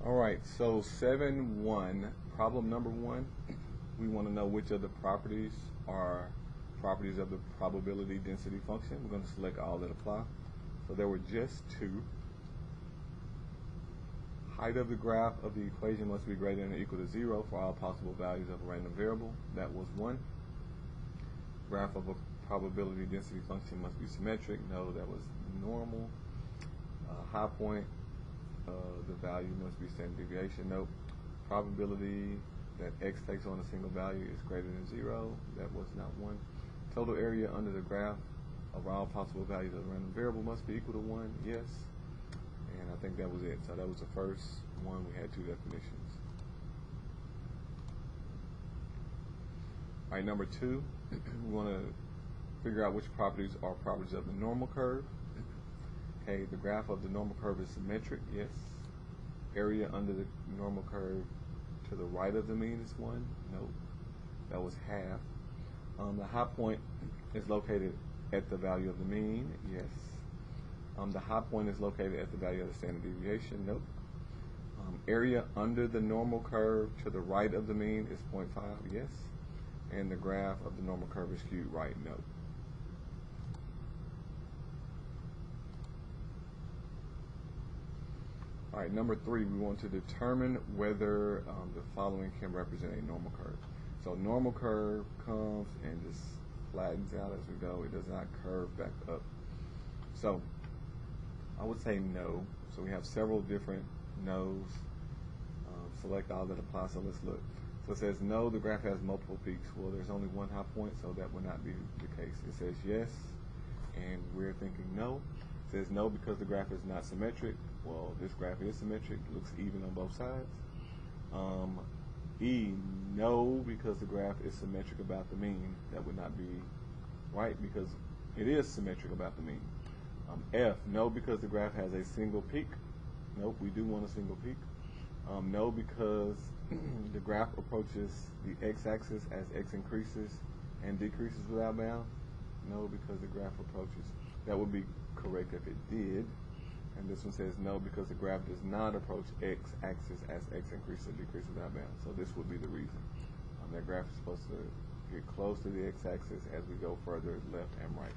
All right, so 7-1, problem number 1, we want to know which of the properties are properties of the probability density function. We're going to select all that apply. So there were just two. Height of the graph of the equation must be greater than or equal to 0 for all possible values of a random variable. That was 1. Graph of a probability density function must be symmetric. No, that was normal. High point, the value must be standard deviation. Nope. Probability that x takes on a single value is greater than 0. That was not 1. Total area under the graph of all possible values of a random variable must be equal to 1. Yes. And I think that was it. So that was the first one. We had two definitions. All right, number 2, we want to figure out which properties are properties of the normal curve. Okay, the graph of the normal curve is symmetric. Yes. Area under the normal curve to the right of the mean is 1. Nope. That was half. The high point is located at the value of the mean. Yes. The high point is located at the value of the standard deviation. Nope. Area under the normal curve to the right of the mean is 0.5. Yes. And the graph of the normal curve is skewed right. Nope. All right, number 3, we want to determine whether the following can represent a normal curve. So normal curve comes and just flattens out as we go. It does not curve back up. So I would say no. So we have several different no's. Select all that apply. So let's look. So it says no, the graph has multiple peaks. Well, there's only one high point, so that would not be the case. It says yes, and we're thinking no. It says no because the graph is not symmetric. Well, this graph is symmetric. It looks even on both sides. E, no, because the graph is symmetric about the mean. That would not be right because it is symmetric about the mean. F, no, because the graph has a single peak. Nope, we do want a single peak. No, because the graph approaches the x-axis as x increases and decreases without bound. No, because the graph approaches. That would be correct if it did. And this one says no, because the graph does not approach x-axis as x increases and decreases without bound. So this would be the reason. That graph is supposed to get close to the x-axis as we go further left and right.